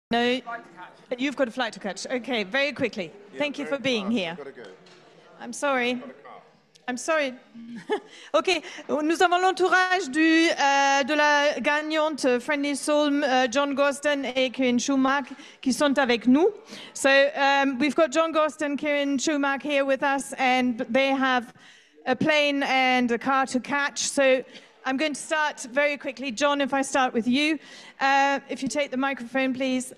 No, you've got a flight to catch. Okay, very quickly. Yeah, Thank you for being here. Go. I'm sorry. I'm sorry. OK, nous avons l'entourage de la gagnante Friendly Soul, John Gosden et KIERAN SHOEMARK qui sont avec nous. So we've got John Gosden, KIERAN SHOEMARK here with us, and they have a plane and a car to catch. So I'm going to start very quickly. John, if I start with you, if you take the microphone, please.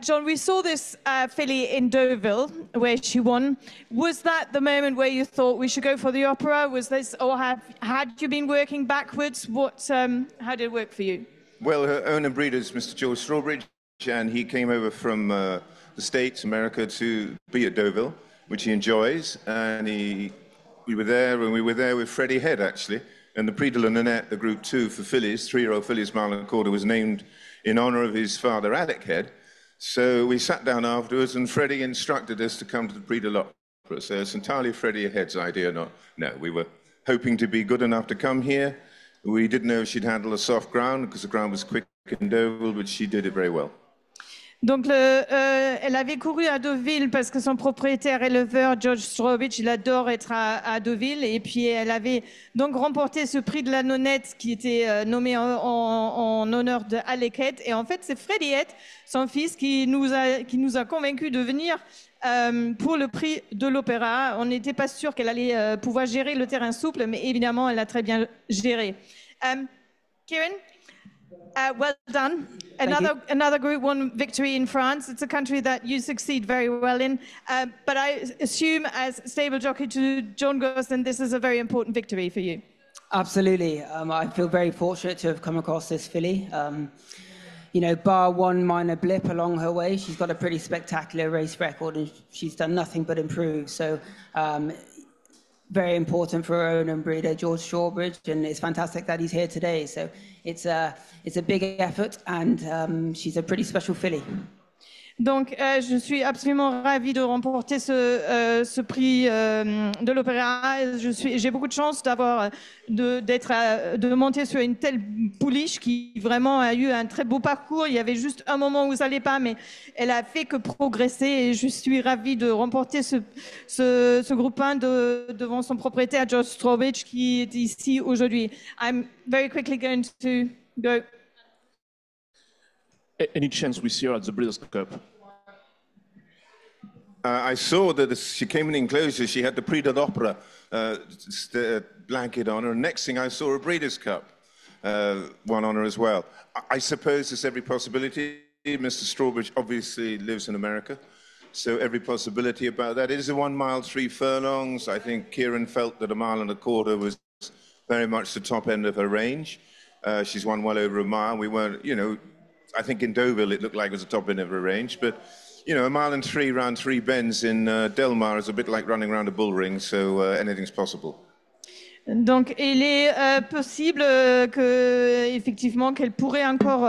John, we saw this filly in Deauville where she won. Was that the moment where you thought we should go for the opera? Was this, or had you been working backwards? How did it work for you? Well, her owner breeder is Mr. George STRAWBRIDGE, and he came over from the States, America, to be at Deauville, which he enjoys. And we were there with Freddie Head, actually. And the Prix de la Nonette, the Group 2 for fillies, 3-year-old fillies, mile and a quarter, was named in honor of his father, Alec Head. So we sat down afterwards, and Freddie instructed us to come to the Prix de l'Opera. So it's entirely Freddie Head's idea. No, we were hoping to be good enough to come here. We didn't know if she'd handle a soft ground, because the ground was quick in Deauville, but she did it very well. Donc, elle avait couru à Deauville parce que son propriétaire éleveur, George STRAWBRIDGE, il adore être à Deauville. Et puis, elle avait donc remporté ce prix de la Nonette qui était nommé en honneur de Alec Head. Et en fait, c'est Freddie Head, son fils, qui nous a convaincus de venir pour le prix de l'opéra. On n'était pas sûr qu'elle allait pouvoir gérer le terrain souple, mais évidemment, elle l'a très bien géré. KIERAN? Well done. Another Group 1 victory in France. It's a country that you succeed very well in. But I assume, as stable jockey to John Gosden, this is a very important victory for you. Absolutely. I feel very fortunate to have come across this filly. You know, bar one minor blip along her way, she's got a pretty spectacular race record, and she's done nothing but improve. So very important for her owner and breeder, George STRAWBRIDGE, and it's fantastic that he's here today. So it's a big effort, and she's a pretty special filly. Donc, je suis absolument ravie de remporter ce prix de l'opéra. J'ai beaucoup de chance de monter sur une telle pouliche qui vraiment a eu un très beau parcours. Il y avait juste un moment où ça n'allait pas, mais elle a fait que progresser. Et je suis ravie de remporter ce groupe 1 devant son propriétaire, George STRAWBRIDGE, qui est ici aujourd'hui. I'm very quickly going to go. Any chance we see her at the Breeders' Cup? I saw that she came in enclosure. She had the Prix de l'Opera blanket on her. And next thing I saw a Breeders' Cup one on her as well. I suppose there's every possibility. Mr. STRAWBRIDGE obviously lives in America, so every possibility about that. It is a 1 mile 3 furlongs. I think KIERAN felt that 1 1/4 miles was very much the top end of her range. She's won well over 1 mile. We weren't, you know, I think in Deauville it looked like it was the top end of her range, but you know, 1 mile 3 round 3 bends in Del Mar is a bit like running around a bull ring, so anything's possible. Donc, il est possible effectivement qu'elle pourrait encore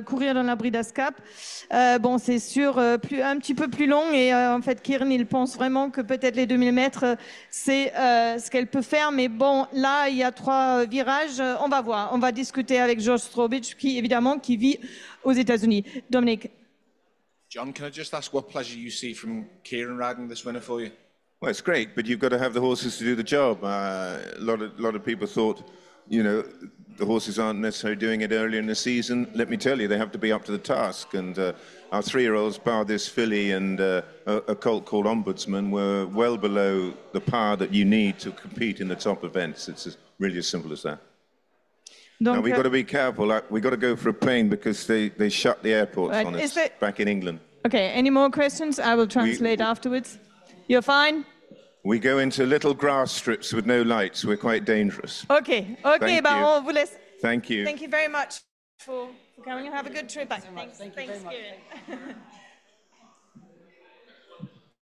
courir dans la Breeders' Cup. Bon, c'est sûr, un petit peu plus long, et en fait, KIERAN, il pense vraiment que peut-être les 2000 mètres, c'est ce qu'elle peut faire. Mais bon, là, il y a 3 virages. On va voir. On va discuter avec George STRAWBRIDGE, qui vit aux États-Unis. Dominic. John, can I just ask what pleasure you see from KIERAN riding this winner for you? Well, it's great, but you've got to have the horses to do the job. A lot of people thought, you know, the horses aren't necessarily doing it earlier in the season. Let me tell you, they have to be up to the task. And our 3-year-olds, bar this filly and a colt called Ombudsman, were well below the par that you need to compete in the top events. It's really as simple as that. Donc, now, we've got to be careful. We've got to go for a plane because they shut the airports on us back in England. Okay, any more questions? I will translate afterwards. You're fine? We go into little grass strips with no lights. We're quite dangerous. Okay, on vous laisse. Thank you. Thank you very much for coming, and have a good trip back. Thanks, KIERAN.